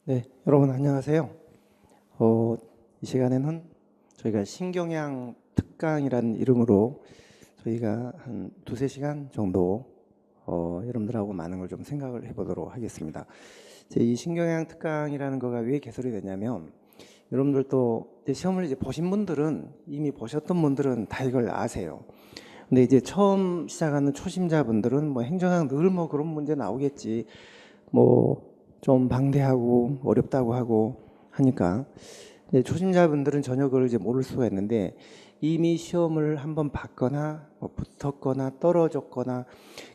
네, 여러분 안녕하세요. 이 시간에는 저희가 신경양 특강이라는 이름으로 저희가 한 두세 시간 정도 여러분들하고 많은 걸 좀 생각을 해보도록 하겠습니다. 이제 이 신경양 특강이라는 거가 왜 개설이 되냐면 여러분들도 이제 시험을 이제 보신 분들은 이미 보셨던 분들은 다 이걸 아세요. 근데 이제 처음 시작하는 초심자분들은 뭐 행정학 늘 뭐 그런 문제 나오겠지. 뭐 좀 방대하고 어렵다고 하고 하니까 초심자분들은 전혀 그걸 이제 모를 수가 있는데 이미 시험을 한번 봤거나 뭐 붙었거나 떨어졌거나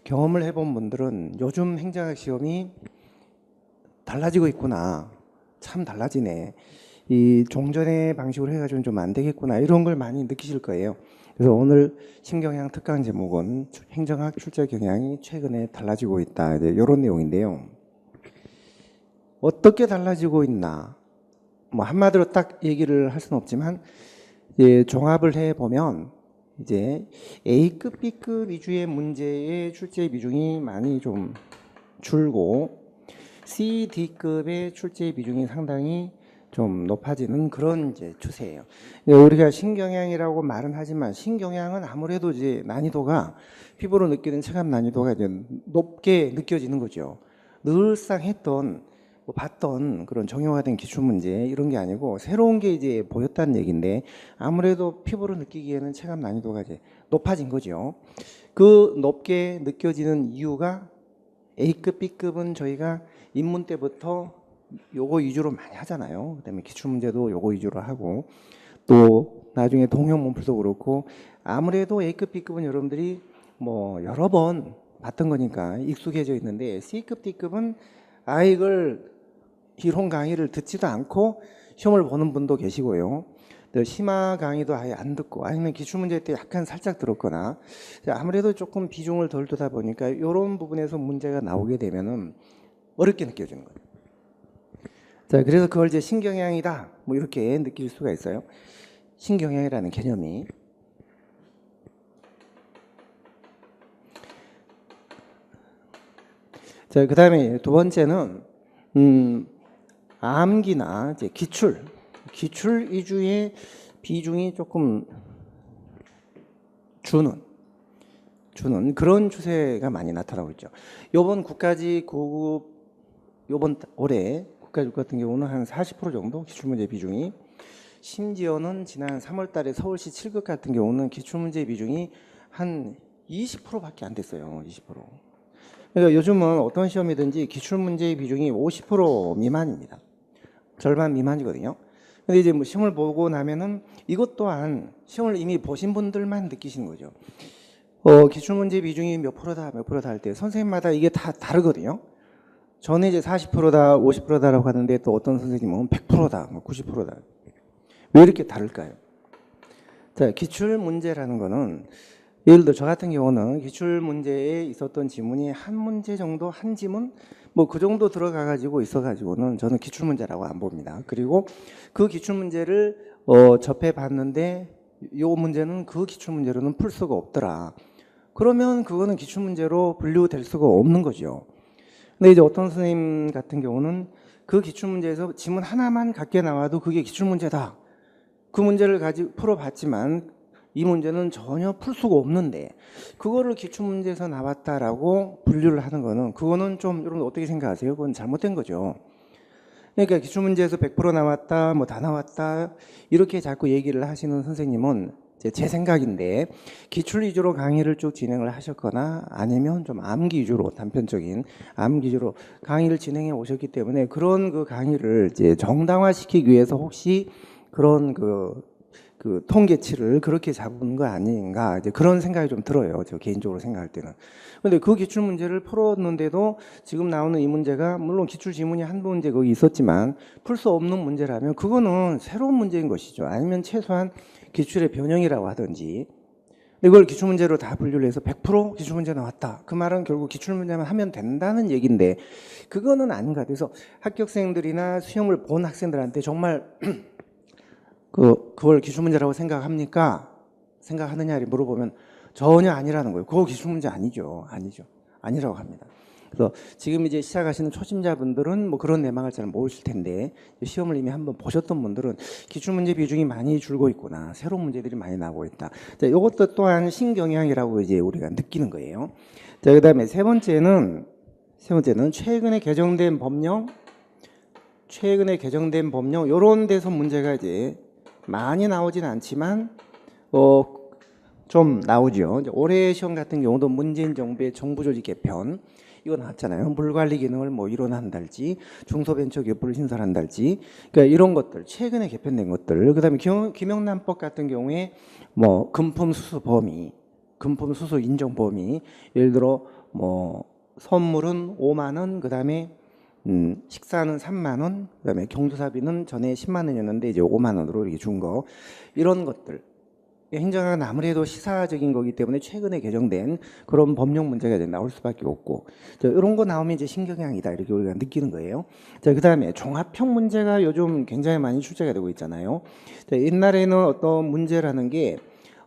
경험을 해본 분들은 요즘 행정학 시험이 달라지고 있구나. 참 달라지네. 이 종전의 방식으로 해가지고는 좀 안 되겠구나. 이런 걸 많이 느끼실 거예요. 그래서 오늘 신경향 특강 제목은 행정학 출제 경향이 최근에 달라지고 있다. 이런 내용인데요. 어떻게 달라지고 있나? 뭐 한마디로 딱 얘기를 할 수는 없지만 종합을 해 보면 이제 A급, B급 위주의 문제의 출제 비중이 많이 좀 줄고 C, D급의 출제 비중이 상당히 좀 높아지는 그런 이제 추세예요. 우리가 신경향이라고 말은 하지만 신경향은 아무래도 이제 난이도가 피부로 느끼는 체감 난이도가 이제 높게 느껴지는 거죠. 늘상 했던 뭐 봤던 그런 정형화된 기출문제 이런 게 아니고 새로운 게 이제 보였다는 얘기인데 아무래도 피부로 느끼기에는 체감 난이도가 이제 높아진 거죠. 그 높게 느껴지는 이유가 A급, B급은 저희가 입문 때부터 요거 위주로 많이 하잖아요. 그다음에 기출문제도 요거 위주로 하고 또 나중에 동형 문풀도 그렇고 아무래도 A급, B급은 여러분들이 뭐 여러 번 봤던 거니까 익숙해져 있는데 C급, D급은 이걸 이론 강의를 듣지도 않고 시험을 보는 분도 계시고요. 심화 강의도 아예 안 듣고 아니면 기출문제 때 약간 살짝 들었거나 아무래도 조금 비중을 덜 두다 보니까 이런 부분에서 문제가 나오게 되면은 어렵게 느껴지는 거예요. 자, 그래서 그걸 이제 신경향이다 뭐 이렇게 느낄 수가 있어요. 신경향이라는 개념이. 자, 그 다음에 두 번째는 암기나 이제 기출 위주의 비중이 조금 주는 그런 추세가 많이 나타나고 있죠. 요번 국가직 고급 요번 올해 국가직 같은 경우는 한 40% 정도 기출문제 비중이, 심지어는 지난 3월 달에 서울시 7급 같은 경우는 기출문제 비중이 한 20%밖에 안 됐어요. 20%. 그러니까 요즘은 어떤 시험이든지 기출문제의 비중이 50% 미만입니다. 절반 미만이거든요. 근데 이제 뭐 시험을 보고 나면은 이것 또한 시험을 이미 보신 분들만 느끼시는 거죠. 기출문제 비중이 몇 프로다 할 때 선생님마다 이게 다 다르거든요. 저는 이제 40%다 50%다라고 하는데 또 어떤 선생님은 100%다 90%다. 왜 이렇게 다를까요? 자, 기출문제라는 거는 예를 들어 저 같은 경우는 기출문제에 있었던 지문이 한 문제 정도 한 지문 뭐 그 정도 들어가 가지고 있어 가지고는 저는 기출문제라고 안 봅니다. 그리고 그 기출문제를 접해 봤는데 요 문제는 그 기출문제로는 풀 수가 없더라. 그러면 그거는 기출문제로 분류될 수가 없는 거죠. 근데 이제 어떤 선생님 같은 경우는 그 기출문제에서 지문 하나만 같게 나와도 그게 기출문제다. 그 문제를 가지고 풀어봤지만 이 문제는 전혀 풀 수가 없는데 그거를 기출문제에서 나왔다라고 분류를 하는 거는 그거는 좀 여러분 어떻게 생각하세요? 그건 잘못된 거죠. 그러니까 기출문제에서 100% 나왔다, 뭐 다 나왔다 이렇게 자꾸 얘기를 하시는 선생님은 제 생각인데 기출 위주로 강의를 쭉 진행을 하셨거나 아니면 좀 암기 위주로 단편적인 암기 위주로 강의를 진행해 오셨기 때문에 그런 그 강의를 이제 정당화시키기 위해서 혹시 그런 그 통계치를 그렇게 잡은 거 아닌가 이제 그런 생각이 좀 들어요. 저 개인적으로 생각할 때는. 근데 그 기출 문제를 풀었는데도 지금 나오는 이 문제가 물론 기출 지문이 한 문제 거기 있었지만 풀 수 없는 문제라면 그거는 새로운 문제인 것이죠. 아니면 최소한 기출의 변형이라고 하든지. 이걸 기출 문제로 다 분류를 해서 100% 기출 문제 나왔다. 그 말은 결국 기출 문제만 하면 된다는 얘기인데 그거는 아닌 것 같아요. 그래서 합격생들이나 시험을 본 학생들한테 정말 그걸 기출문제라고 생각합니까? 생각하느냐를 물어보면 전혀 아니라는 거예요. 그거 기출문제 아니죠. 아니죠. 아니라고 합니다. 그래서 지금 이제 시작하시는 초심자분들은 뭐 그런 내막을 잘 모르실 텐데 시험을 이미 한번 보셨던 분들은 기출문제 비중이 많이 줄고 있구나, 새로운 문제들이 많이 나오고 있다. 자, 이것도 또한 신경향이라고 이제 우리가 느끼는 거예요. 자, 그다음에 세 번째는 최근에 개정된 법령, 이런 데서 문제가 이제 많이 나오진 않지만 좀 나오죠. 이제 올해 시험 같은 경우도 문재인 정부의 정부 조직 개편 이거 나왔잖아요. 물관리 기능을 뭐 일원한달지, 중소벤처기업부를 신설한달지, 그러니까 이런 것들 최근에 개편된 것들. 그다음에 김영란법 같은 경우에 뭐 금품 수수 인정 범위, 예를 들어 뭐 선물은 5만 원, 그다음에 식사는 3만 원, 그다음에 경조사비는 전에 10만 원이었는데 이제 5만 원으로 이렇게 준 거, 이런 것들. 행정학은 아무래도 시사적인 거기 때문에 최근에 개정된 그런 법령 문제가 이제 나올 수밖에 없고, 자, 이런 거 나오면 이제 신경향이다 이렇게 우리가 느끼는 거예요. 자, 그다음에 종합형 문제가 요즘 굉장히 많이 출제가 되고 있잖아요. 자, 옛날에는 어떤 문제라는 게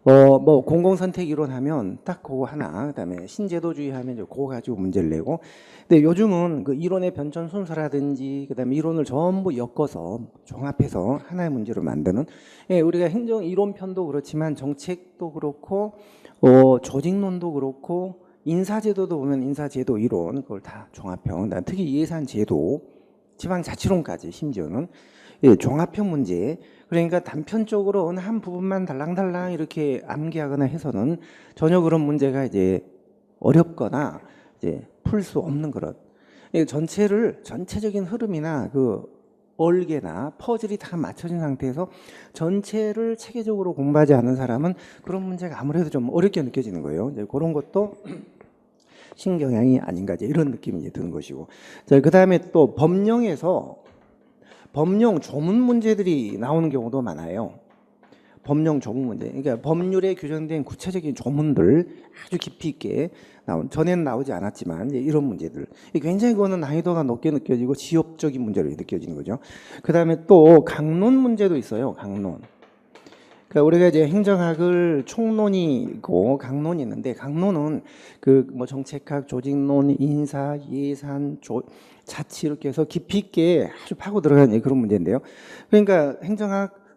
뭐 공공선택 이론 하면 딱 그거 하나, 그다음에 신제도주의 하면 이제 그거 가지고 문제를 내고, 근데 요즘은 그 이론의 변천 순서라든지 그다음에 이론을 전부 엮어서 종합해서 하나의 문제로 만드는, 예, 우리가 행정 이론 편도 그렇지만 정책도 그렇고 조직론도 그렇고 인사제도도 보면 인사제도 이론 그걸 다 종합형, 특히 예산제도, 지방자치론까지 심지어는, 예, 종합형 문제. 그러니까 단편적으로 어느 한 부분만 달랑달랑 이렇게 암기하거나 해서는 전혀 그런 문제가 이제 어렵거나 이제 풀 수 없는 그런, 전체적인 흐름이나 그 얼개나 퍼즐이 다 맞춰진 상태에서 전체를 체계적으로 공부하지 않은 사람은 그런 문제가 아무래도 좀 어렵게 느껴지는 거예요. 이제 그런 것도 신경향이 아닌가, 이제 이런 느낌이 이제 드는 것이고. 자, 그다음에 또 법령 조문 문제들이 나오는 경우도 많아요. 법령 조문 문제. 그러니까 법률에 규정된 구체적인 조문들 아주 깊이 있게 전에는 나오지 않았지만 이제 이런 문제들. 굉장히 그거는 난이도가 높게 느껴지고 지엽적인 문제로 느껴지는 거죠. 그다음에 또 강론 문제도 있어요. 강론. 그러니까 우리가 이제 행정학을 총론이 있고 강론이 있는데, 강론은 그 뭐 정책학, 조직론, 인사, 예산, 자치 이렇게 해서 깊이 있게 아주 파고 들어가는 그런 문제인데요. 그러니까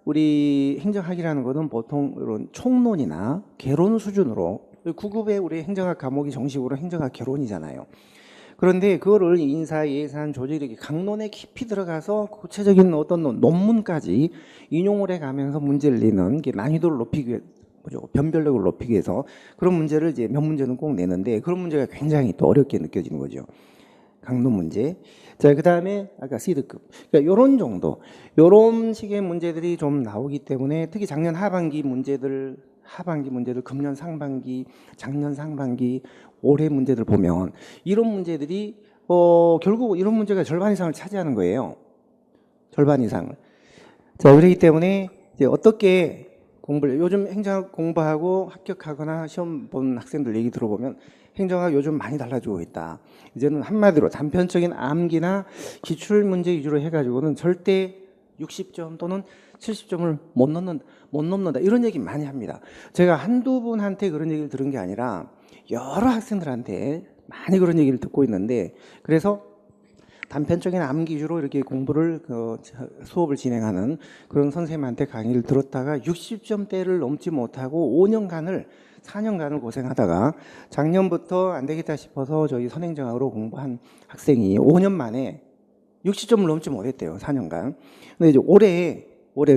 우리 행정학이라는 것은 보통 이런 총론이나 개론 수준으로, 9급의 우리 행정학 과목이 정식으로 행정학 개론이잖아요. 그런데 그거를 인사, 예산, 조직 이렇게 강론에 깊이 들어가서 구체적인 어떤 논문까지 인용을 해가면서 문제를 내는 게 난이도를 높이기 위해, 변별력을 높이기 위해서 그런 문제를 이제 몇 문제는 꼭 내는데, 그런 문제가 굉장히 또 어렵게 느껴지는 거죠. 강론 문제. 자, 그다음에 아까 시드급. 그러니까 요런 정도, 요런 식의 문제들이 좀 나오기 때문에 특히 작년 하반기 문제들, 금년 상반기, 작년 상반기, 올해 문제들 보면 이런 문제들이 결국 이런 문제가 절반 이상을 차지하는 거예요. 절반 이상을. 자, 그렇기 때문에 이제 어떻게 공부를, 요즘 행정학 공부하고 합격하거나 시험 본 학생들 얘기 들어보면 행정학 요즘 많이 달라지고 있다. 이제는 한마디로 단편적인 암기나 기출 문제 위주로 해가지고는 절대 60점 또는 70점을 못 넘는다 이런 얘기 많이 합니다. 제가 한두 분한테 그런 얘기를 들은 게 아니라 여러 학생들한테 많이 그런 얘기를 듣고 있는데, 그래서 단편적인 암기 위주로 이렇게 공부를 수업을 진행하는 그런 선생님한테 강의를 들었다가 60점대를 넘지 못하고 4년간을 고생하다가 작년부터 안 되겠다 싶어서 저희 선행정학으로 공부한 학생이 5년 만에 60점을 넘지 못했대요. 4년간. 근데 이제 올해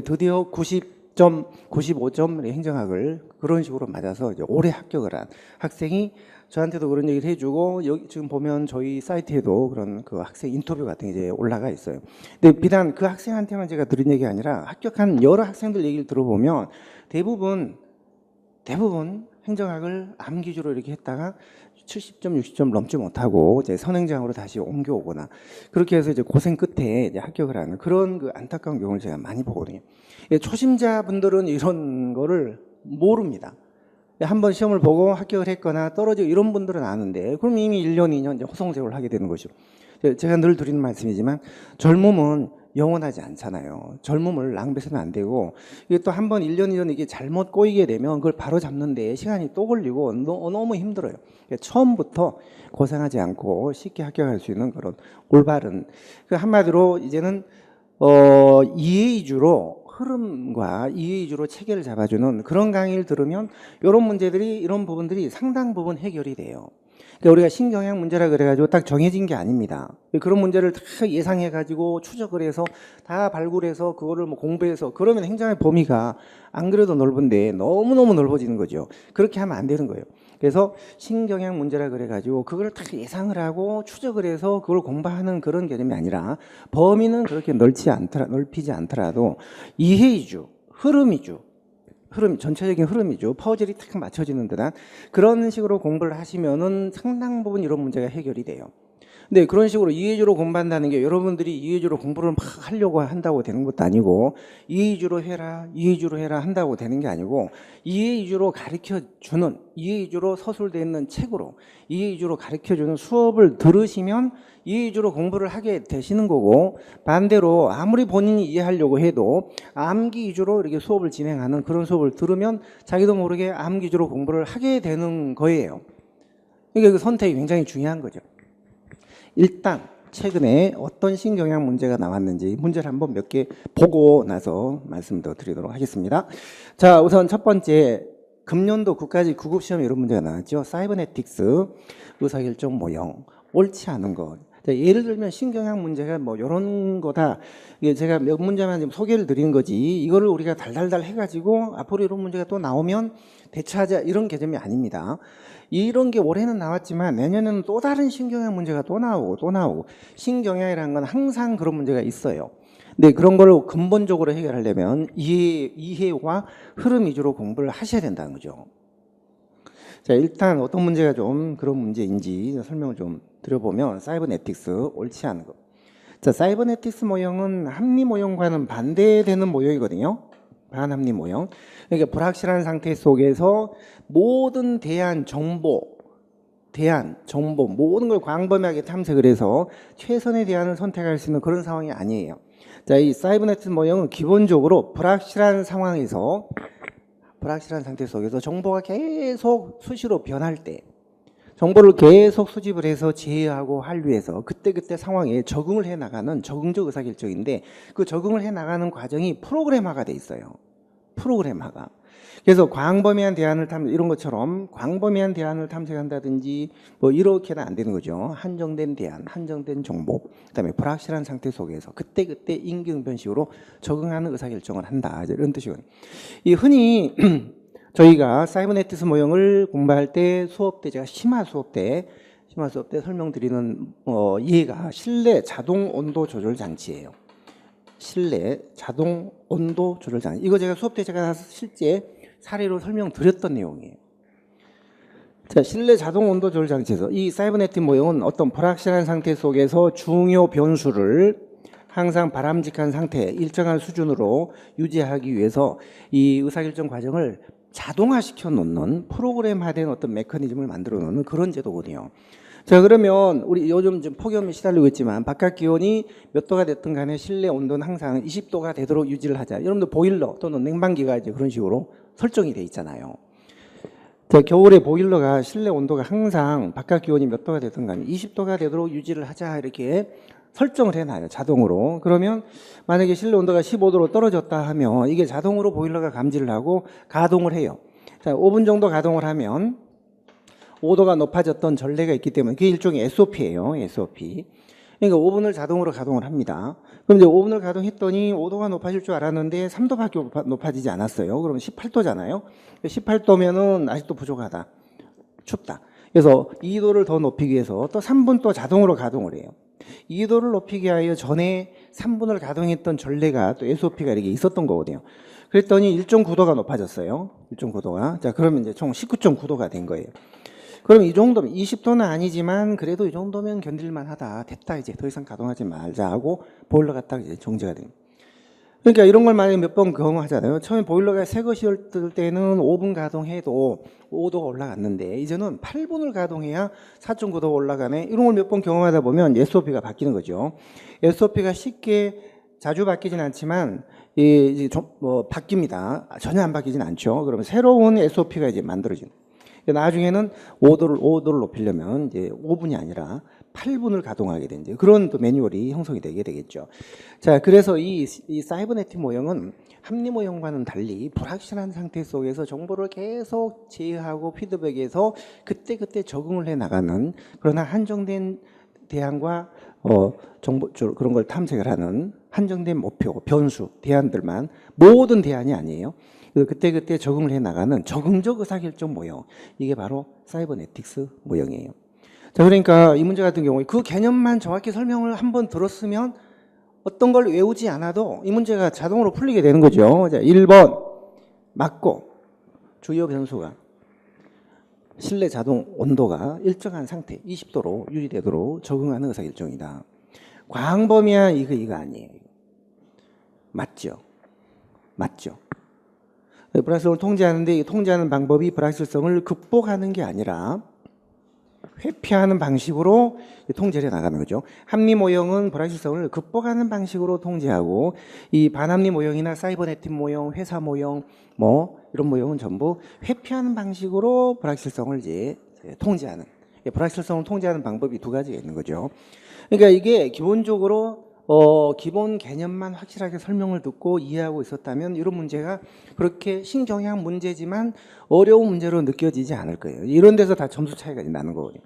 드디어 90점, 95점 행정학을 그런 식으로 맞아서 이제 올해 합격을 한 학생이 저한테도 그런 얘기를 해주고, 여기 지금 보면 저희 사이트에도 그런 그 학생 인터뷰 같은 게 이제 올라가 있어요. 근데 비단 그 학생한테만 제가 들은 얘기 아니라 합격한 여러 학생들 얘기를 들어보면 대부분 행정학을 암기 위주로 이렇게 했다가 70점, 60점 넘지 못하고 이제 선행장으로 다시 옮겨오거나 그렇게 해서 이제 고생 끝에 이제 합격을 하는 그런 그 안타까운 경우를 제가 많이 보거든요. 초심자분들은 이런 거를 모릅니다. 한번 시험을 보고 합격을 했거나 떨어지고 이런 분들은 아는데, 그럼 이미 1년, 2년 이제 호송세월을 하게 되는 거죠. 제가 늘 드리는 말씀이지만 젊음은 영원하지 않잖아요. 젊음을 낭비해서는 안 되고, 이게 또 한 번 1년, 2년 이게 잘못 꼬이게 되면 그걸 바로 잡는데 시간이 또 걸리고 너무 힘들어요. 그러니까 처음부터 고생하지 않고 쉽게 합격할 수 있는 그런 올바른, 그 한마디로 이제는 이해 위주로 흐름과 이해 위주로 체계를 잡아주는 그런 강의를 들으면 이런 문제들이, 이런 부분들이 상당 부분 해결이 돼요. 그러니까 우리가 신경향 문제라 그래가지고 딱 정해진 게 아닙니다. 그런 문제를 다 예상해가지고 추적을 해서 다 발굴해서 그거를 뭐 공부해서 그러면 행정의 범위가 안 그래도 넓은데 너무너무 넓어지는 거죠. 그렇게 하면 안 되는 거예요. 그래서 신경향 문제라 그래가지고 그걸 다 예상을 하고 추적을 해서 그걸 공부하는 그런 개념이 아니라 범위는 그렇게 넓히지 않더라도 이해 위주, 흐름 위주, 전체적인 흐름이죠. 퍼즐이 탁 맞춰지는 듯한 그런 식으로 공부를 하시면은 상당 부분 이런 문제가 해결이 돼요. 근데 그런 식으로 이해주로 공부한다는 게 여러분들이 이해주로 공부를 막 하려고 한다고 되는 것도 아니고 이해주로 해라, 이해주로 해라 한다고 되는 게 아니고 이해주로 가르쳐주는, 이해주로 서술되어 있는 책으로 이해주로 가르쳐주는 수업을 들으시면 이해주로 공부를 하게 되시는 거고, 반대로 아무리 본인이 이해하려고 해도 암기 위주로 이렇게 수업을 진행하는 그런 수업을 들으면 자기도 모르게 암기 위주로 공부를 하게 되는 거예요. 그러니까 그 선택이 굉장히 중요한 거죠. 일단 최근에 어떤 신경향 문제가 나왔는지 문제를 한번 몇 개 보고 나서 말씀도 드리도록 하겠습니다. 자, 우선 첫 번째, 금년도 국가직 구급시험에 이런 문제가 나왔죠. 사이버네틱스, 의사결정 모형, 옳지 않은 것. 자, 예를 들면 신경향 문제가 뭐 이런 거다. 이게 제가 몇 문제만 좀 소개를 드리는 거지, 이거를 우리가 달달달 해가지고 앞으로 이런 문제가 또 나오면 대처하자 이런 개념이 아닙니다. 이런 게 올해는 나왔지만 내년에는 또 다른 신경향 문제가 또 나오고 신경향이라는 건 항상 그런 문제가 있어요. 근데 그런 걸 근본적으로 해결하려면 이해와 흐름 위주로 공부를 하셔야 된다는 거죠. 자, 일단 어떤 문제가 좀 그런 문제인지 설명을 좀 드려보면, 사이버네틱스, 옳지 않은 것. 자, 사이버네틱스 모형은 합리 모형과는 반대되는 모형이거든요. 반합리 모형. 그러니까 불확실한 상태 속에서 모든 정보 모든 걸 광범위하게 탐색을 해서 최선의 대안을 선택할 수 있는 그런 상황이 아니에요. 자, 이 사이버네틱스 모형은 기본적으로 불확실한 상태 속에서 정보가 계속 수시로 변할 때, 정보를 계속 수집을 해서 제어하고 한류해서 그때그때 상황에 적응을 해나가는 적응적 의사결정인데, 그 적응을 해나가는 과정이 프로그램화가 돼 있어요. 프로그램화가. 그래서 광범위한 대안을 이런 것처럼 광범위한 대안을 탐색한다든지 뭐 이렇게는 안 되는 거죠. 한정된 대안, 한정된 정보, 그다음에 불확실한 상태 속에서 그때그때 임기응변식으로 적응하는 의사결정을 한다, 이런 뜻이거든요. 이 흔히 저희가 사이버네틱스 모형을 공부할 때 수업 때, 제가 심화 수업 때 설명드리는 이해가 실내 자동 온도 조절 장치예요. 실내 자동 온도 조절 장치. 이거 제가 수업 때 제가 실제 사례로 설명드렸던 내용이에요. 자, 실내 자동 온도 조절 장치에서 이 사이버네틱 모형은 어떤 불확실한 상태 속에서 중요 변수를 항상 바람직한 상태, 일정한 수준으로 유지하기 위해서 이 의사결정 과정을 자동화시켜 놓는, 프로그램화된 어떤 메커니즘을 만들어 놓는 그런 제도거든요. 자, 그러면 우리 요즘 좀 폭염에 시달리고 있지만 바깥 기온이 몇 도가 됐든 간에 실내 온도는 항상 20도가 되도록 유지를 하자. 여러분들 보일러 또는 냉방기가 이제 그런 식으로 설정이 돼 있잖아요. 자, 겨울에 보일러가 실내 온도가 항상 바깥 기온이 몇 도가 됐든 간에 20도가 되도록 유지를 하자, 이렇게 설정을 해놔요, 자동으로. 그러면 만약에 실내 온도가 15도로 떨어졌다 하면 이게 자동으로 보일러가 감지를 하고 가동을 해요. 자, 5분 정도 가동을 하면 5도가 높아졌던 전례가 있기 때문에 그게 일종의 SOP예요. SOP. 그러니까 5분을 자동으로 가동을 합니다. 그럼 이제 5분을 가동했더니 5도가 높아질 줄 알았는데 3도밖에 높아지지 않았어요. 그러면 18도잖아요. 18도면은 아직도 부족하다, 춥다. 그래서 2도를 더 높이기 위해서 또 3분 또 자동으로 가동을 해요. 2도를 높이기 위하여 전에 3분을 가동했던 전례가 또 SOP가 이렇게 있었던 거거든요. 그랬더니 1.9도가 높아졌어요. 1.9도가. 자, 그러면 이제 총 19.9도가 된 거예요. 그럼 이 정도면, 20도는 아니지만 그래도 이 정도면 견딜만 하다, 됐다, 이제 더 이상 가동하지 말자 하고 보일러가 딱 이제 정지가 됩니다. 그러니까 이런 걸 만약에 몇 번 경험하잖아요. 처음에 보일러가 새 것이었을 때는 5분 가동해도 5도가 올라갔는데 이제는 8분을 가동해야 4.9도가 올라가네. 이런 걸 몇 번 경험하다 보면 SOP가 바뀌는 거죠. SOP가 쉽게 자주 바뀌진 않지만 이제 뭐 바뀝니다. 전혀 안 바뀌진 않죠. 그러면 새로운 SOP가 이제 만들어진. 나중에는 5도를 높이려면 이제 5분이 아니라 8분을 가동하게 된 그런 또 매뉴얼이 형성이 되게 되겠죠. 자, 그래서 이 사이버네틱 모형은 합리 모형과는 달리 불확실한 상태 속에서 정보를 계속 제어하고 피드백해서 그때그때 적응을 해 나가는, 그러나 한정된 대안과 정보 그런 걸 탐색을 하는 한정된 목표, 변수, 대안들만, 모든 대안이 아니에요. 그때그때 적응을 해 나가는 적응적 의사결정 모형, 이게 바로 사이버네틱스 모형이에요. 자, 그러니까 이 문제 같은 경우에 그 개념만 정확히 설명을 한번 들었으면 어떤 걸 외우지 않아도 이 문제가 자동으로 풀리게 되는 거죠. 자, 1번 맞고 주요 변수가 실내 자동 온도가 일정한 상태 20도로 유지되도록 적응하는 의사결정이다. 광범위한 이거 아니에요. 맞죠? 맞죠? 불확실성을 통제하는데 이 통제하는 방법이 불확실성을 극복하는 게 아니라 회피하는 방식으로 통제를 해 나가는 거죠. 합리 모형은 불확실성을 극복하는 방식으로 통제하고, 이 반합리 모형이나 사이버네틱 모형, 회사 모형, 뭐 이런 모형은 전부 회피하는 방식으로 불확실성을 이제 통제하는, 불확실성을 통제하는 방법이 두 가지가 있는 거죠. 그러니까 이게 기본적으로 기본 개념만 확실하게 설명을 듣고 이해하고 있었다면 이런 문제가 그렇게 신경향 문제지만 어려운 문제로 느껴지지 않을 거예요. 이런 데서 다 점수 차이가 나는 거거든요.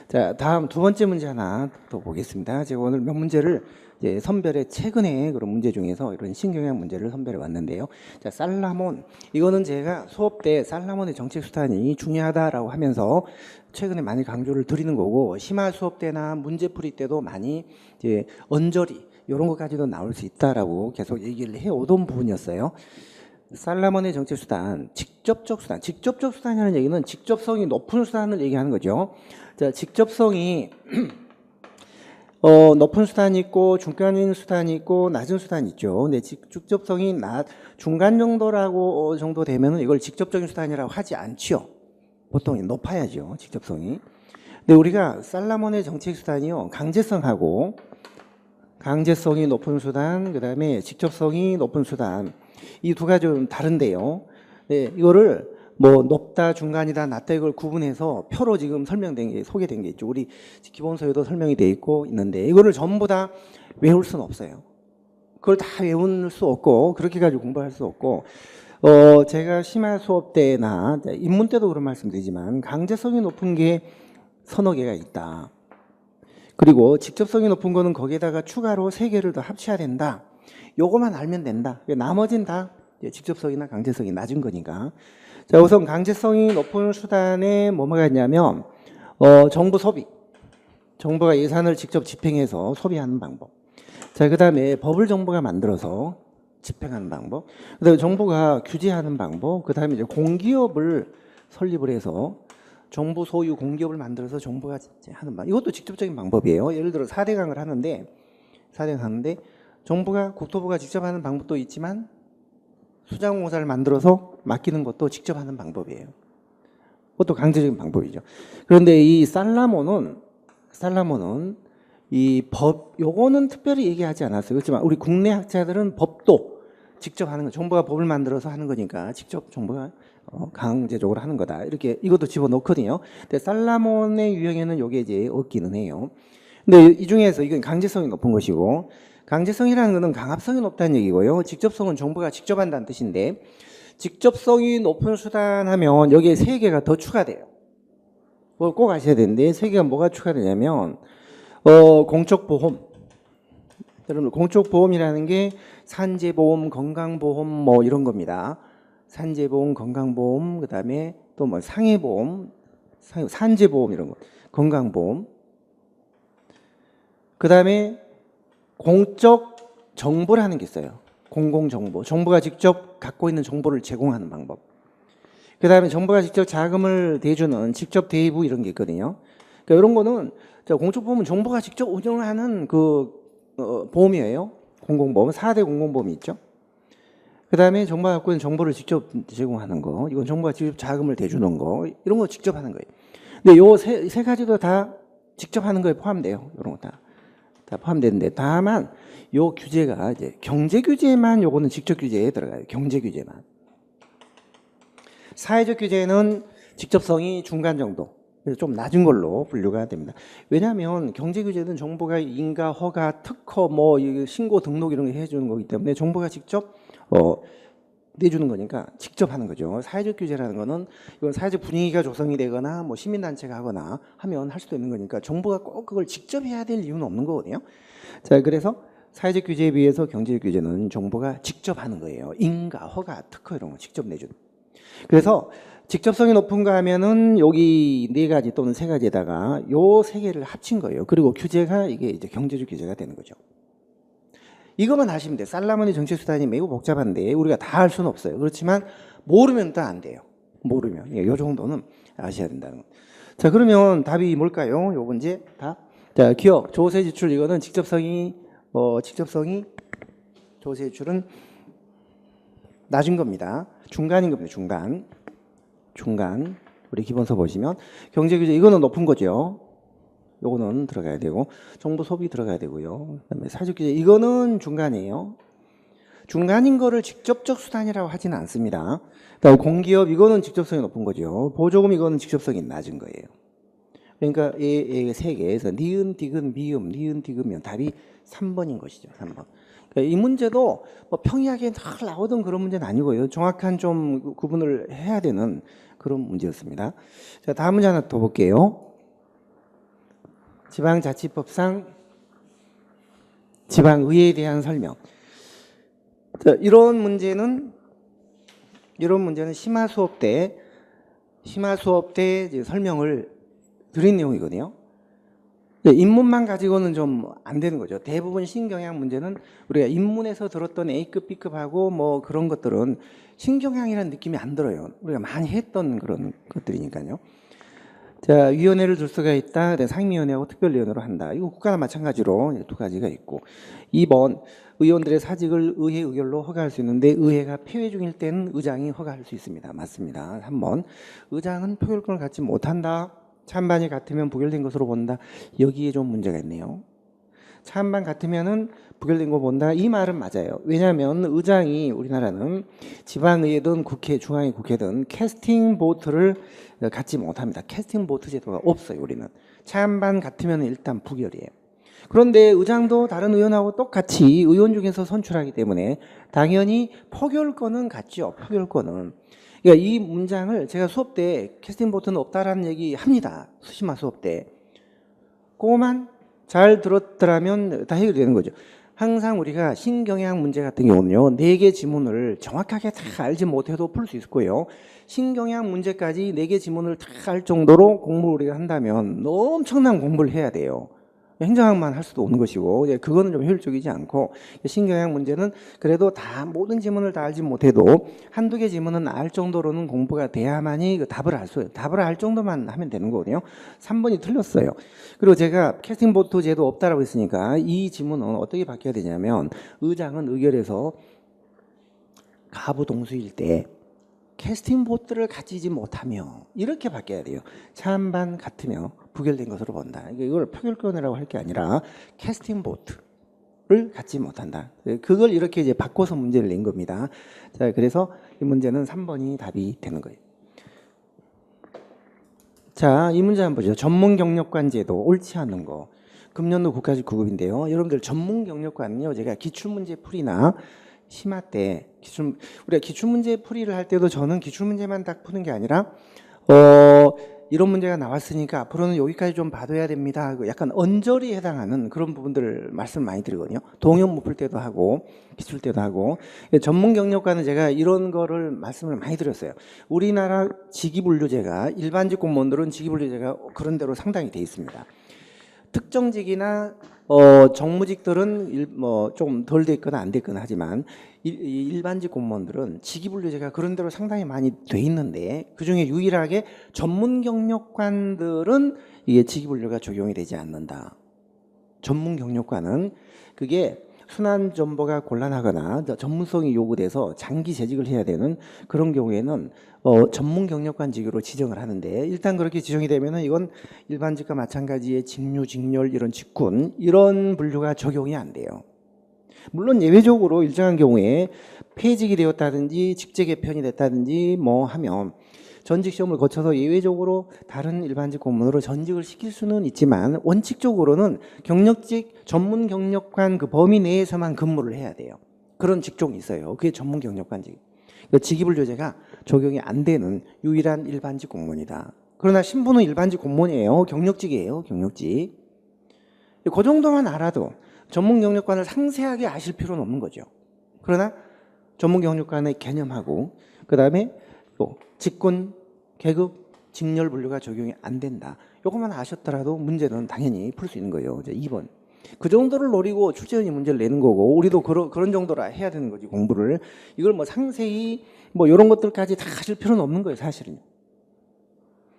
자, 다음 두 번째 문제 하나 더 보겠습니다. 제가 오늘 몇 문제를 이제 선별해, 최근에 그런 문제 중에서 이런 신경향 문제를 선별해 왔는데요. 자, 살라몬, 이거는 제가 수업 때 살라몬의 정책 수단이 중요하다라고 하면서 최근에 많이 강조를 드리는 거고, 심화 수업 때나 문제풀이 때도 많이 이제 언저리 이런 것까지도 나올 수 있다라고 계속 얘기를 해 오던 부분이었어요. 살라몬의 정책 수단, 직접적 수단. 직접적 수단이라는 얘기는 직접성이 높은 수단을 얘기하는 거죠. 자, 직접성이 높은 수단이 있고 중간인 수단이 있고 낮은 수단이 있죠. 근데 직접성이 중간 정도 되면은 이걸 직접적인 수단이라고 하지 않지요. 보통 높아야죠, 직접성이. 근데 우리가 살라몬의 정책 수단이요, 강제성이 높은 수단, 그다음에 직접성이 높은 수단, 이 두 가지 좀 다른데요. 네, 이거를 뭐 높다, 중간이다, 낮다 이걸 구분해서 표로 지금 설명된 게, 소개된 게 있죠. 우리 기본서에도 설명이 돼 있고 있는데, 이거를 전부 다 외울 수는 없어요. 그걸 다 외울 수 없고 그렇게 가지고 공부할 수 없고, 제가 심화 수업 때나 입문 때도 그런 말씀드리지만 강제성이 높은 게 서너 개가 있다. 그리고 직접성이 높은 거는 거기에다가 추가로 3개를 더 합쳐야 된다. 요거만 알면 된다. 나머지는 다 직접성이나 강제성이 낮은 거니까. 자, 우선 강제성이 높은 수단에 뭐가 있냐면 정부 소비. 정부가 예산을 직접 집행해서 소비하는 방법. 자, 그다음에 법을 정부가 만들어서 집행하는 방법. 그다음에 정부가 규제하는 방법. 그다음에 이제 공기업을 설립을 해서 정부 소유 공기업을 만들어서 정부가 하는 방법. 이것도 직접적인 방법이에요. 예를 들어 4대강을 하는데 정부가, 국토부가 직접 하는 방법도 있지만 수자공사를 만들어서 맡기는 것도 직접 하는 방법이에요. 그것도 강제적인 방법이죠. 그런데 이 살라몬은 이 법, 요거는 특별히 얘기하지 않았어요. 그렇지만 우리 국내 학자들은 법도 직접 하는 거, 정부가 법을 만들어서 하는 거니까 직접 정부가 강제적으로 하는 거다. 이렇게 이것도 집어넣거든요. 근데 살라몬의 유형에는 요게 이제 없기는 해요. 근데 이 중에서 이건 강제성이 높은 것이고, 강제성이라는 것은 강압성이 높다는 얘기고요. 직접성은 정부가 직접 한다는 뜻인데, 직접성이 높은 수단 하면 여기에 3개가 더 추가돼요. 그걸 꼭 아셔야 되는데, 3개가 뭐가 추가되냐면 공적보험. 여러분, 공적보험이라는 게 산재보험, 건강보험 뭐 이런 겁니다. 산재보험, 건강보험, 그다음에 또 뭐 상해보험, 산재보험 이런 거, 건강보험. 그다음에 공적 정보라는 게 있어요. 공공정보. 정부가 직접 갖고 있는 정보를 제공하는 방법. 그다음에 정부가 직접 자금을 대주는 직접 대부 이런 게 있거든요. 그러니까 이런 거는 공적보험은 정부가 직접 운영하는 보험이에요. 공공보험. 4대 공공보험이 있죠. 그다음에 정부가 갖고 있는 정보를 직접 제공하는 거. 이건 정부가 직접 자금을 대주는 거. 이런 거 직접 하는 거예요. 근데 요 세 가지도 다 직접 하는 거에 포함돼요. 이런 거 다. 다 포함되는데 다만 요 규제가 이제 경제 규제만 요거는 직접 규제에 들어가요. 경제 규제만. 사회적 규제는 직접성이 중간 정도. 그래서 좀 낮은 걸로 분류가 됩니다. 왜냐하면 경제 규제는 정부가 인가, 허가, 특허, 뭐 신고 등록 이런 거 해주는 거기 때문에 정부가 직접 내주는 거니까 직접 하는 거죠. 사회적 규제라는 거는 이건 사회적 분위기가 조성이 되거나 뭐 시민단체가 하거나 하면 할 수도 있는 거니까 정부가 꼭 그걸 직접 해야 될 이유는 없는 거거든요. 자, 그래서 사회적 규제에 비해서 경제적 규제는 정부가 직접 하는 거예요. 인가, 허가, 특허 이런 거 직접 내주는. 그래서 직접성이 높은가 하면은 여기 네 가지 또는 세 가지에다가 요 세 개를 합친 거예요. 그리고 규제가 이게 이제 경제적 규제가 되는 거죠. 이것만 아시면 돼요. 살라모니 정책수단이 매우 복잡한데 우리가 다 할 수는 없어요. 그렇지만 모르면 또 안 돼요. 모르면. 요 정도는 아셔야 된다는 거. 자, 그러면 답이 뭘까요? 요 문제 답. 자, 기업, 조세 지출 이거는 직접성이 조세 지출은 낮은 겁니다. 중간인 겁니다. 중간. 우리 기본서 보시면 경제 규제 이거는 높은 거죠. 요거는 들어가야 되고 정부 소비 들어가야 되고요. 그다음에 사회적 규제 이거는 중간이에요. 중간인 거를 직접적 수단이라고 하지는 않습니다. 그다음에 공기업 이거는 직접성이 높은 거죠. 보조금 이거는 직접성이 낮은 거예요. 그러니까 이 세 개에서 니은, 디귿, 미음, 니은, 디귿, 미음 답이 3번인 것이죠. 3번. 그러니까 이 문제도 뭐 평이하게 늘 나오던 그런 문제는 아니고요. 정확한 좀 구분을 해야 되는 그런 문제였습니다. 자, 다음 문제 하나 더 볼게요. 지방자치법상 지방의회에 대한 설명. 자, 이런 문제는 심화 수업 때 이제 설명을 드린 내용이거든요. 인문만 가지고는 좀 안 되는 거죠. 대부분 신경향 문제는 우리가 인문에서 들었던 A급, B급하고 뭐 그런 것들은 신경향이라는 느낌이 안 들어요. 우리가 많이 했던 그런 것들이니까요. 자, 위원회를 둘 수가 있다. 상임위원회하고 특별위원회로 한다. 이거 국가나 마찬가지로 두 가지가 있고. 2번 의원들의 사직을 의회 의결로 허가할 수 있는데 의회가 폐회 중일 때는 의장이 허가할 수 있습니다. 맞습니다. 3번 의장은 표결권을 갖지 못한다. 찬반이 같으면 부결된 것으로 본다. 여기에 좀 문제가 있네요. 찬반 같으면은 부결된 거 본다. 이 말은 맞아요. 왜냐하면 의장이 우리나라는 지방의회든 국회, 중앙위 국회든 캐스팅 보트를 갖지 못합니다. 캐스팅 보트 제도가 없어요. 우리는 찬반 같으면 일단 부결이에요. 그런데 의장도 다른 의원하고 똑같이 의원 중에서 선출하기 때문에 당연히 표결권은 갖죠. 표결권은. 그러니까 이 문장을 제가 수업 때 캐스팅 보트는 없다라는 얘기 합니다. 수시마 수업 때. 그거만 잘 들었더라면 다 해결되는 거죠. 항상 우리가 신경향 문제 같은 경우는요. 4개 지문을 정확하게 다 알지 못해도 풀 수 있을 거예요. 신경향 문제까지 4개 지문을 다 알 정도로 공부를 우리가 한다면 엄청난 공부를 해야 돼요. 행정학만 할 수도 없는 것이고 그거는 좀 효율적이지 않고 신경향 문제는 그래도 다 모든 지문을 다 알지 못해도 한두 개 지문은 알 정도로는 공부가 돼야만이 답을 알 수 있어요. 답을 알 정도만 하면 되는 거거든요. 3번이 틀렸어요. 그리고 제가 캐스팅 보트 제도 없다라고 했으니까 이 지문은 어떻게 바뀌어야 되냐면 의장은 의결해서 가부동수일 때 캐스팅 보트를 가지지 못하며 이렇게 바뀌어야 돼요. 찬반 같으며 부결된 것으로 본다. 이걸 표결권이라고 할 게 아니라 캐스팅 보트를 갖지 못한다. 그걸 이렇게 이제 바꿔서 문제를 낸 겁니다. 자, 그래서 이 문제는 3번이 답이 되는 거예요. 자, 이 문제 한번 보죠. 전문 경력관 제도 옳지 않은 거. 금년도 국가직 9급인데요. 여러분들 전문 경력관은요. 제가 기출문제 풀이나 심화 때 우리가 기출문제 풀이를 할 때도 저는 기출문제만 딱 푸는 게 아니라 이런 문제가 나왔으니까 앞으로는 여기까지 좀 봐둬야 됩니다. 약간 언저리에 해당하는 그런 부분들을 말씀 많이 드리거든요. 동형 못 풀 때도 하고 기출 때도 하고 전문 경력과는 제가 이런 거를 말씀을 많이 드렸어요. 우리나라 직위분류제가 일반직 공무원들은 직위분류제가 그런 대로 상당히 돼 있습니다. 특정직이나 정무직들은 좀 덜 돼 있거나 안 돼 있거나 하지만 일반직 공무원들은 직위분류제가 그런 대로 상당히 많이 돼 있는데 그중에 유일하게 전문 경력관들은 이게 직위분류가 적용이 되지 않는다. 전문 경력관은 그게 순환 전보가 곤란하거나 전문성이 요구돼서 장기 재직을 해야 되는 그런 경우에는 전문 경력관직으로 지정을 하는데, 일단 그렇게 지정이 되면은 이건 일반직과 마찬가지의 직류, 직렬, 이런 직군 이런 분류가 적용이 안 돼요. 물론 예외적으로 일정한 경우에 폐직이 되었다든지 직제 개편이 됐다든지 뭐 하면 전직 시험을 거쳐서 예외적으로 다른 일반직 공무원으로 전직을 시킬 수는 있지만, 원칙적으로는 경력직 전문 경력관 그 범위 내에서만 근무를 해야 돼요. 그런 직종이 있어요. 그게 전문 경력관직. 직위분류제가 적용이 안 되는 유일한 일반직 공무원이다. 그러나 신분은 일반직 공무원이에요. 경력직이에요. 경력직. 그 정도만 알아도 전문 경력관을 상세하게 아실 필요는 없는 거죠. 그러나 전문 경력관의 개념하고 그다음에 또 직군, 계급, 직렬 분류가 적용이 안 된다. 이것만 아셨더라도 문제는 당연히 풀 수 있는 거예요. 이제 2번. 그 정도를 노리고 출제원이 문제를 내는 거고, 우리도 그런 정도라 해야 되는 거지, 공부를. 이걸 뭐 상세히 뭐 이런 것들까지 다 하실 필요는 없는 거예요, 사실은.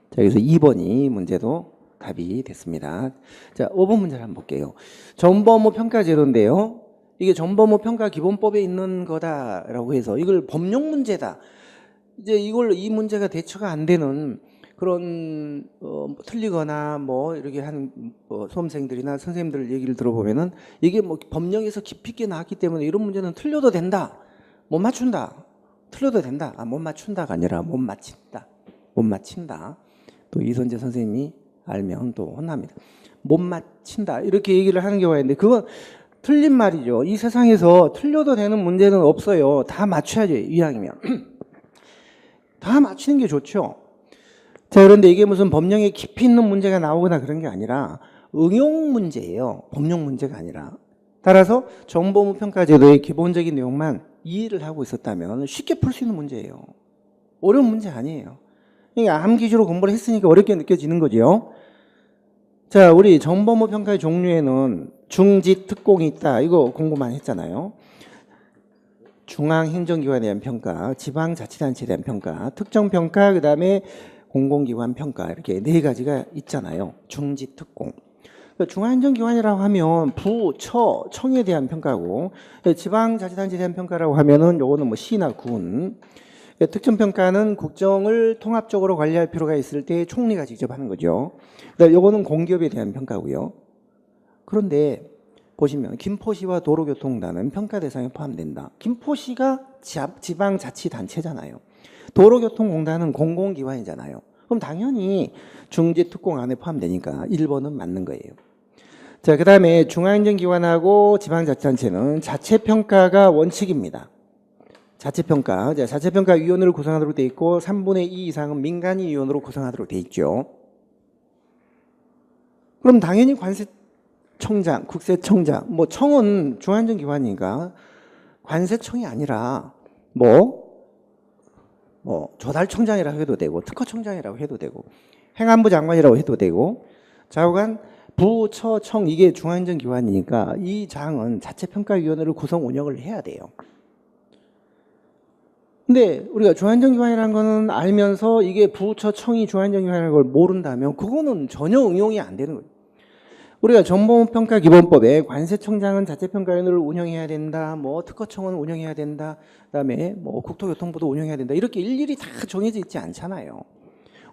자, 그래서 2번이 문제도 답이 됐습니다. 자, 5번 문제를 한번 볼게요. 정보업무 평가 제도인데요. 이게 정보업무 평가 기본법에 있는 거다라고 해서 이걸 법령 문제다. 이제 이 문제가 대처가 안 되는 그런 틀리거나 뭐 이렇게 하는 수험생들이나 선생님들 얘기를 들어보면은 이게 뭐 법령에서 깊이 있게 나왔기 때문에 이런 문제는 틀려도 된다, 못 맞춘다, 틀려도 된다, 못 맞춘다가 아니라 못 맞힌다, 못 맞힌다. 또 이선재 선생님이 알면 또 혼납니다. 못 맞힌다 이렇게 얘기를 하는 경우가 있는데 그건 틀린 말이죠. 이 세상에서 틀려도 되는 문제는 없어요. 다 맞춰야죠. 이왕이면 다 맞추는 게 좋죠. 자, 그런데 이게 무슨 법령에 깊이 있는 문제가 나오거나 그런 게 아니라 응용 문제예요. 법령 문제가 아니라. 따라서 정보업무 평가 제도의 기본적인 내용만 이해를 하고 있었다면 쉽게 풀 수 있는 문제예요. 어려운 문제 아니에요. 그러니까 암 기주로 공부를 했으니까 어렵게 느껴지는 거죠. 자, 우리 정보업무 평가의 종류에는 중직 특공이 있다. 이거 공부 많이 했잖아요. 중앙행정기관에 대한 평가, 지방자치단체에 대한 평가, 특정평가, 그 다음에 공공기관 평가, 이렇게 4가지가 있잖아요. 중직 특공. 중앙행정기관이라고 하면 부, 처, 청에 대한 평가고, 지방자치단체에 대한 평가라고 하면은 요거는 뭐 시나 군. 특정평가는 국정을 통합적으로 관리할 필요가 있을 때 총리가 직접 하는 거죠. 요거는 공기업에 대한 평가고요. 그런데 보시면 김포시와 도로교통공단은 평가 대상에 포함된다. 김포시가 지방자치단체잖아요. 도로교통공단은 공공기관이잖아요. 그럼 당연히 중직특공 안에 포함되니까 1번은 맞는 거예요. 자, 그 다음에 중앙행정기관하고 지방자치단체는 자체평가가 원칙입니다. 자체평가. 자체평가위원회를 구성하도록 돼 있고 3분의 2 이상은 민간위원으로 구성하도록 돼 있죠. 그럼 당연히 관세청장, 국세청장, 뭐 청은 중앙행정기관이니까 관세청이 아니라 조달청장이라고 해도 되고 특허청장이라고 해도 되고 행안부 장관이라고 해도 되고 좌우간 부, 처, 청 이게 중앙행정기관이니까 이 장은 자체평가위원회를 구성 운영을 해야 돼요. 근데 우리가 중앙행정기관이라는 거는 알면서 이게 부, 처, 청이 중앙행정기관이라는 걸 모른다면 그거는 전혀 응용이 안 되는 거예요. 우리가 정보평가기본법에 관세청장은 자체평가위원회를 운영해야 된다, 뭐 특허청은 운영해야 된다, 그다음에 뭐 국토교통부도 운영해야 된다 이렇게 일일이 다 정해져 있지 않잖아요.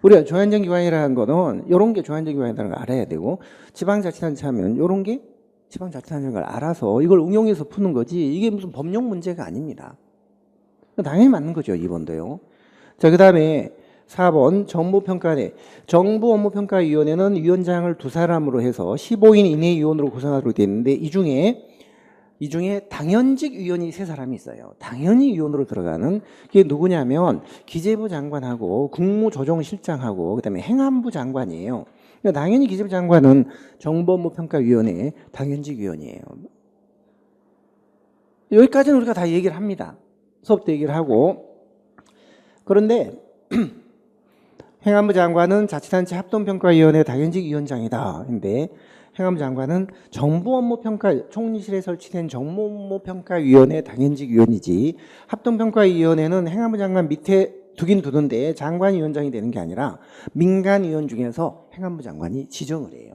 우리가 중앙행정기관이라는 거는 이런 게 중앙행정기관이라는 걸 알아야 되고 지방자치단체 하면 이런 게 지방자치단체인 걸 알아서 이걸 응용해서 푸는 거지 이게 무슨 법령 문제가 아닙니다. 당연히 맞는 거죠. 2번도요. 자, 그 다음에 4번 정보평가회. 정부업무평가위원회는 위원장을 2사람으로 해서 15인 이내 위원으로 구성하도록 되어 있는데 이 중에 당연직 위원이 3사람이 있어요. 당연히 위원으로 들어가는 그게 누구냐면 기재부 장관하고 국무조정실장하고 그다음에 행안부 장관이에요. 그러니까 당연히 기재부 장관은 정보업무평가위원회 당연직 위원이에요. 여기까지는 우리가 다 얘기를 합니다. 수업 때 얘기를 하고. 그런데 행안부 장관은 자치단체 합동평가위원회 당연직 위원장이다. 근데 행안부 장관은 정부업무평가 총리실에 설치된 정보업무평가위원회 당연직 위원이지 합동평가위원회는 행안부 장관 밑에 두긴 두는데 장관이 위원장이 되는 게 아니라 민간위원 중에서 행안부 장관이 지정을 해요.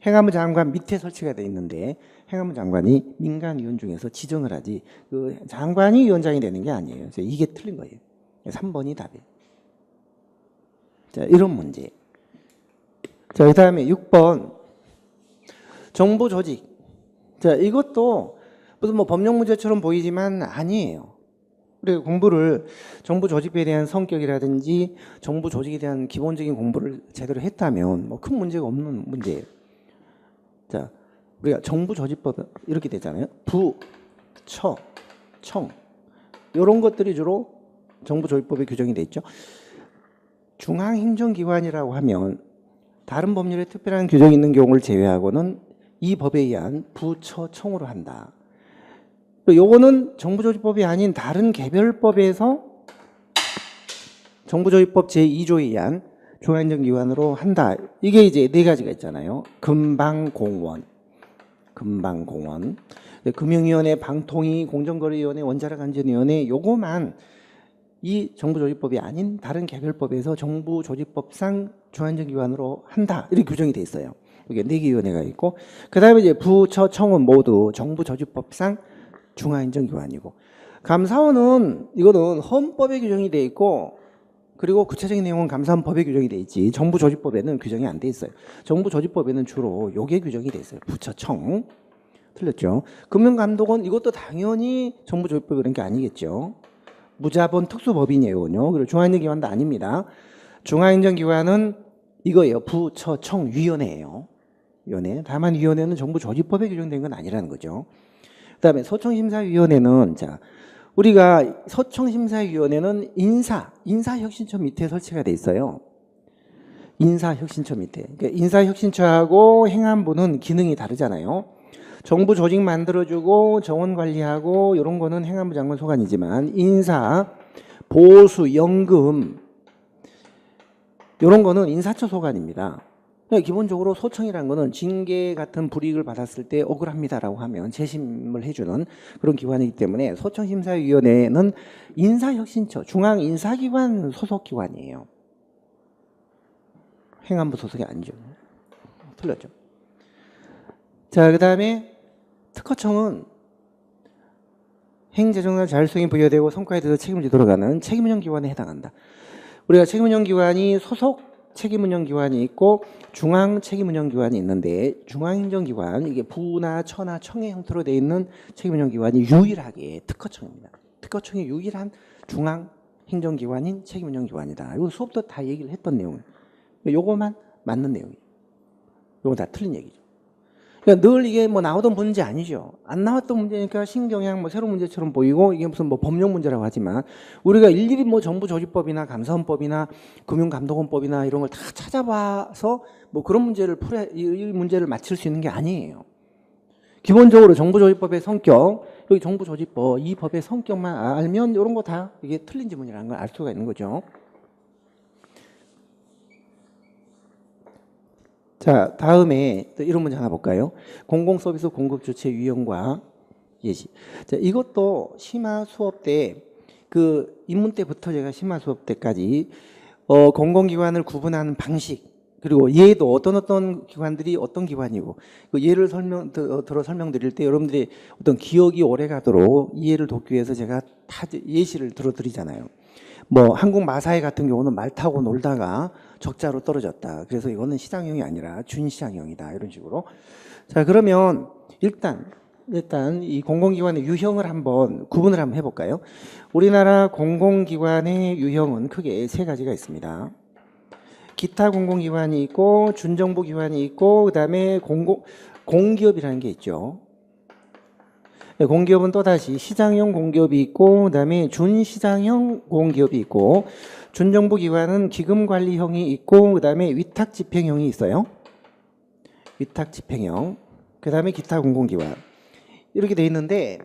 행안부 장관 밑에 설치가 돼 있는데 행안부 장관이 민간위원 중에서 지정을 하지 그 장관이 위원장이 되는 게 아니에요. 그래서 이게 틀린 거예요. 3번이 답이에요. 자, 이런 문제. 자, 그 다음에 6번. 정부 조직. 자, 이것도 무슨 뭐 법령 문제처럼 보이지만 아니에요. 우리가 공부를 정부 조직에 대한 성격이라든지 정부 조직에 대한 기본적인 공부를 제대로 했다면 뭐 큰 문제가 없는 문제예요. 자, 우리가 정부 조직법은 이렇게 되잖아요. 부, 처, 청. 이런 것들이 주로 정부 조직법에 규정이 돼 있죠. 중앙행정기관이라고 하면 다른 법률에 특별한 규정이 있는 경우를 제외하고는 이 법에 의한 부처청으로 한다. 요거는 정부조직법이 아닌 다른 개별법에서 정부조직법 제2조에 의한 중앙행정기관으로 한다. 이게 이제 네 가지가 있잖아요. 금방공원, 금융위원회, 방통위, 공정거래위원회, 원자력안전위원회 요거만 이 정부조직법이 아닌 다른 개별법에서 정부조직법상 중앙행정기관으로 한다. 이렇게 규정이 돼 있어요. 이게 4개 위원회가 있고 그 다음에 이제 부처청은 모두 정부조직법상 중앙행정기관이고 감사원은 이거는 헌법에 규정이 돼 있고 그리고 구체적인 내용은 감사원 법에 규정이 돼 있지 정부조직법에는 규정이 안 돼 있어요. 정부조직법에는 주로 요게 규정이 돼 있어요. 부처청. 틀렸죠. 금융감독원 이것도 당연히 정부조직법이 그런 게 아니겠죠. 무자본 특수법인이에요. 그리고 중앙행정기관도 아닙니다. 중앙행정기관은 이거예요. 부처청위원회예요. 위원회. 다만 위원회는 정부조직법에 규정된 건 아니라는 거죠. 그다음에 소청심사위원회는 자 우리가 소청심사위원회는 인사혁신처 밑에 설치가 돼 있어요. 인사혁신처 밑에. 그러니까 인사혁신처하고 행안부는 기능이 다르잖아요. 정부 조직 만들어주고 정원 관리하고 이런 거는 행안부 장관 소관이지만 인사, 보수, 연금 이런 거는 인사처 소관입니다. 기본적으로 소청이라는 거는 징계 같은 불이익을 받았을 때 억울합니다라고 하면 재심을 해주는 그런 기관이기 때문에 소청심사위원회는 인사혁신처, 중앙인사기관 소속기관이에요. 행안부 소속이 아니죠. 틀렸죠. 자, 그 다음에 특허청은 행재정당 자율성이 부여되고 성과에 대해서 책임을 지도록 하는 책임운영기관에 해당한다. 우리가 책임운영기관이 소속 책임운영기관이 있고 중앙 책임운영기관이 있는데 중앙행정기관 이게 부나 처나 청의 형태로 되어 있는 책임운영기관이 유일하게 특허청입니다. 특허청이 유일한 중앙행정기관인 책임운영기관이다. 이거 수업도 다 얘기를 했던 내용이에요. 요거만 맞는 내용이에요. 요거 다 틀린 얘기죠. 그러니까 늘 이게 뭐 나오던 문제 아니죠. 안 나왔던 문제니까 신경향 뭐 새로운 문제처럼 보이고 이게 무슨 뭐 법령 문제라고 하지만 우리가 일일이 뭐 정부조직법이나 감사원법이나 금융감독원법이나 이런 걸 다 찾아봐서 뭐 그런 문제를 이 문제를 맞출 수 있는 게 아니에요. 기본적으로 정부조직법의 성격, 여기 정부조직법 이 법의 성격만 알면 이런 거 다 이게 틀린 지문이라는 걸 알 수가 있는 거죠. 자, 다음에 또 이런 문제 하나 볼까요? 공공서비스 공급 주체 유형과 예시. 자, 이것도 심화 수업 때 그 입문 때부터 제가 심화 수업 때까지 공공기관을 구분하는 방식 그리고 얘도 어떤 기관들이 어떤 기관이고 그 예를 들어 설명드릴 때 여러분들이 어떤 기억이 오래 가도록 이해를 돕기 위해서 제가 다 예시를 들어드리잖아요. 뭐 한국 마사회 같은 경우는 말 타고 놀다가 적자로 떨어졌다. 그래서 이거는 시장형이 아니라 준시장형이다. 이런 식으로. 자, 그러면 일단 이 공공기관의 유형을 한번 구분을 한번 해볼까요? 우리나라 공공기관의 유형은 크게 3가지가 있습니다. 기타 공공기관이 있고 준정부기관이 있고 그다음에 공기업이라는 게 있죠. 공기업은 또다시 시장형 공기업이 있고 그다음에 준시장형 공기업이 있고 준정부기관은 기금관리형이 있고 그다음에 위탁집행형이 있어요. 위탁집행형 그다음에 기타 공공기관 이렇게 돼 있는데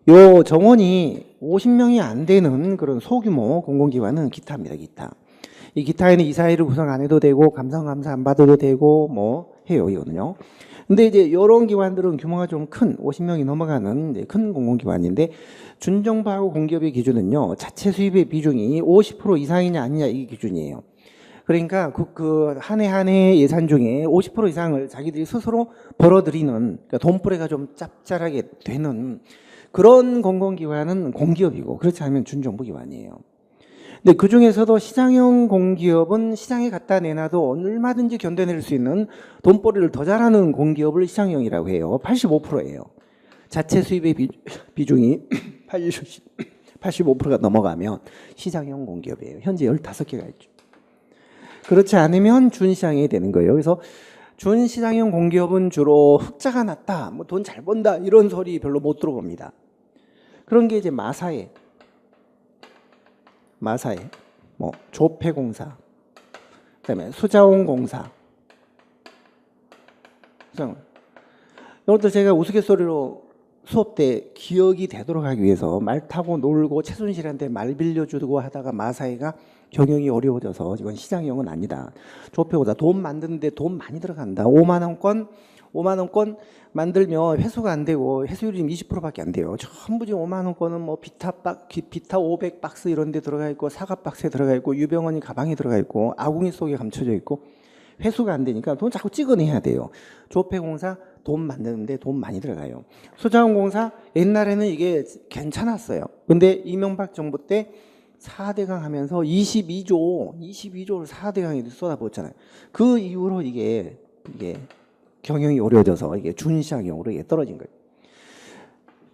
요 정원이 50명이 안 되는 그런 소규모 공공기관은 기타입니다. 기타. 이 기타에는 이사회를 구성 안 해도 되고 감사 안 받아도 되고 뭐 해요. 이거는요. 근데 이제 이런 기관들은 규모가 좀 큰 50명이 넘어가는 큰 공공기관인데 준정부하고 공기업의 기준은요. 자체 수입의 비중이 50% 이상이냐 아니냐 이게 기준이에요. 그러니까 한 해 한 해 예산 중에 50% 이상을 자기들이 스스로 벌어들이는, 그러니까 돈벌이가 좀 짭짤하게 되는 그런 공공기관은 공기업이고, 그렇지 않으면 준정부기관이에요. 근데 그 중에서도 시장형 공기업은 시장에 갖다 내놔도 얼마든지 견뎌낼 수 있는 돈벌이를 더 잘하는 공기업을 시장형이라고 해요. 85%예요. 자체 수입의 비중이 85%가 넘어가면 시장형 공기업이에요. 현재 15개가 있죠. 그렇지 않으면 준시장이 되는 거예요. 그래서 준시장형 공기업은 주로 흑자가 났다, 뭐 돈 잘 번다 이런 소리 별로 못 들어봅니다. 그런 게 이제 마사회, 뭐 조폐공사, 그다음에 수자원공사, 이것도 제가 우스갯소리로 수업 때 기억이 되도록 하기 위해서 말 타고 놀고 최순실한테 말 빌려주고 하다가 마사회가 경영이 어려워져서 이건 시장형은 아니다. 조폐공사 돈 만드는데 돈 많이 들어간다. 5만 원권 만들면 회수가 안 되고 회수율이 20%밖에 안 돼요. 전부 지금 5만 원권은 뭐 비타 500박스 이런 데 들어가 있고 사과 박스에 들어가 있고 유병원이 가방에 들어가 있고 아궁이 속에 감춰져 있고 회수가 안 되니까 돈 자꾸 찍어내야 돼요. 조폐공사 돈 만드는데 돈 많이 들어가요. 수자원공사 옛날에는 이게 괜찮았어요. 근데 이명박 정부 때 4대강 하면서 22조를 4대강에 쏟아부었잖아요. 그 이후로 이게 경영이 어려워져서 이게 준시장형으로 이게 떨어진 거예요.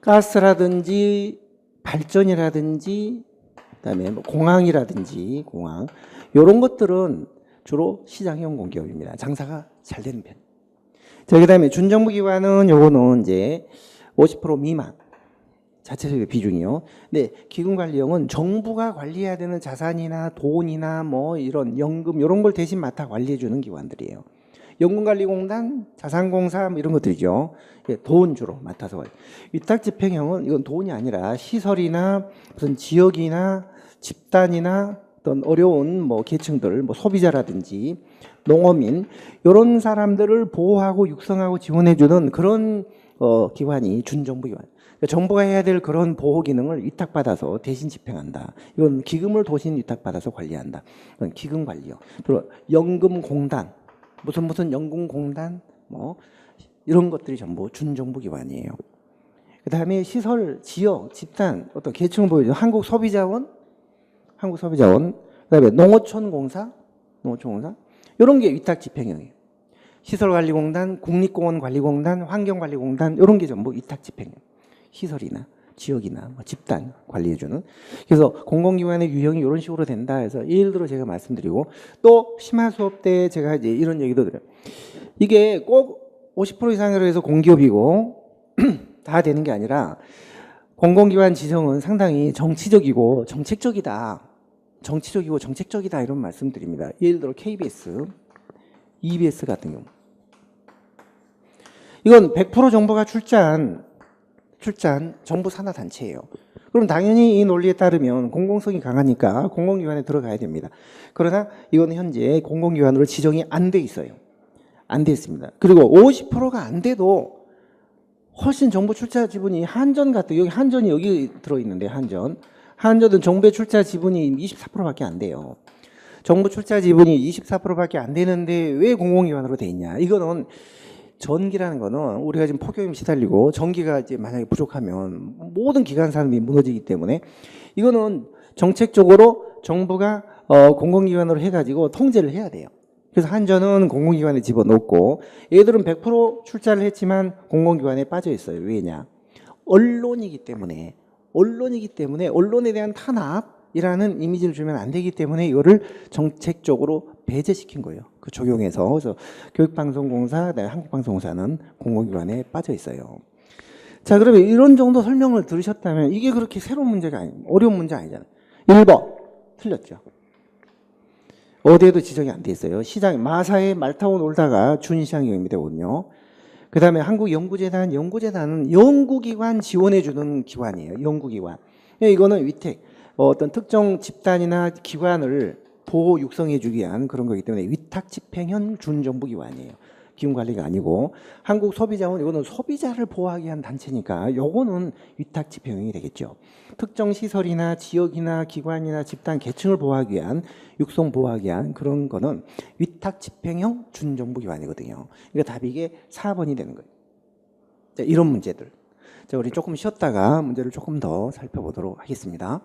가스라든지 발전이라든지 그다음에 뭐 공항이라든지 이런 것들은 주로 시장형 공기업입니다. 장사가 잘 되는 편. 자, 그다음에 준정부기관은 요거는 이제 50% 미만 자체 수입의 비중이요. 근데 기금관리형은 정부가 관리해야 되는 자산이나 돈이나 뭐 이런 연금 이런 걸 대신 맡아 관리해 주는 기관들이에요. 연금관리공단, 자산공사 뭐 이런 것들이죠. 돈 주로 맡아서 관리. 위탁집행형은 이건 돈이 아니라 시설이나 무슨 지역이나 집단이나 어떤 어려운 뭐 계층들, 뭐 소비자라든지 농어민 이런 사람들을 보호하고 육성하고 지원해주는 그런 기관이 준정부기관. 그러니까 정부가 해야 될 그런 보호 기능을 위탁받아서 대신 집행한다. 이건 기금을 도신 위탁받아서 관리한다. 이건 기금관리요. 그리고 연금공단, 무슨 연금공단, 뭐 이런 것들이 전부 준정부기관이에요. 그다음에 시설, 지역, 집단, 어떤 계층을 보여주는 한국소비자원, 그다음에 농어촌공사 이런 게 위탁집행형이에요. 시설관리공단, 국립공원관리공단, 환경관리공단 이런 게 전부 위탁집행형. 시설이나 지역이나 뭐 집단 관리해주는. 그래서 공공기관의 유형이 이런 식으로 된다 해서 예를 들어 제가 말씀드리고 또 심화 수업 때 제가 이제 이런 얘기도 드려요. 이게 꼭 50% 이상으로 해서 공기업이고 다 되는 게 아니라 공공기관 지정은 상당히 정치적이고 정책적이다 이런 말씀드립니다. 예를 들어 KBS, EBS 같은 경우 이건 100% 정부가 출자한 정부 산하 단체예요. 그럼 당연히 이 논리에 따르면 공공성이 강하니까 공공기관에 들어가야 됩니다. 그러나 이건 현재 공공기관으로 지정이 안 돼 있어요. 안 돼 있습니다. 그리고 50%가 안 돼도 훨씬 정부 출자 지분이 한전 같은, 여기 한전이 여기 들어있는데 한전은 정부의 출자 지분이 24%밖에 안 돼요. 정부 출자 지분이 24%밖에 안 되는데 왜 공공기관으로 돼 있냐? 이거는 전기라는 거는 우리가 지금 폭염에 시달리고 전기가 이제 만약에 부족하면 모든 기관 산업이 무너지기 때문에 이거는 정책적으로 정부가 공공기관으로 해가지고 통제를 해야 돼요. 그래서 한전은 공공기관에 집어넣고 얘들은 100% 출자를 했지만 공공기관에 빠져 있어요. 왜냐? 언론이기 때문에 언론에 대한 탄압이라는 이미지를 주면 안 되기 때문에 이거를 정책적으로 배제시킨 거예요. 그 적용해서. 그래서 교육방송공사, 그다음에 한국방송공사는 공공기관에 빠져 있어요. 자, 그러면 이런 정도 설명을 들으셨다면 이게 그렇게 새로운 문제가 어려운 문제 아니잖아요. 1번 틀렸죠. 어디에도 지정이 안 돼 있어요. 시장 마사에 말 타고 놀다가 준시장형이 되거든요. 그다음에 한국연구재단은 연구기관 지원해주는 기관이에요. 연구기관. 이거는 위택, 어떤 특정 집단이나 기관을 보호 육성해주기 위한 그런 거기 때문에 위탁집행형 준정부기관이에요. 기금관리가 아니고 한국소비자원 이거는 소비자를 보호하기 위한 단체니까 요거는 위탁집행이 되겠죠. 특정 시설이나 지역이나 기관이나 집단 계층을 보호하기 위한 육성 보호하기 위한 그런 거는 위탁집행형 준정부기관이거든요. 그러니까 답이 이게 4번이 되는 거예요. 자, 이런 문제들. 자, 우리 조금 쉬었다가 문제를 조금 더 살펴보도록 하겠습니다.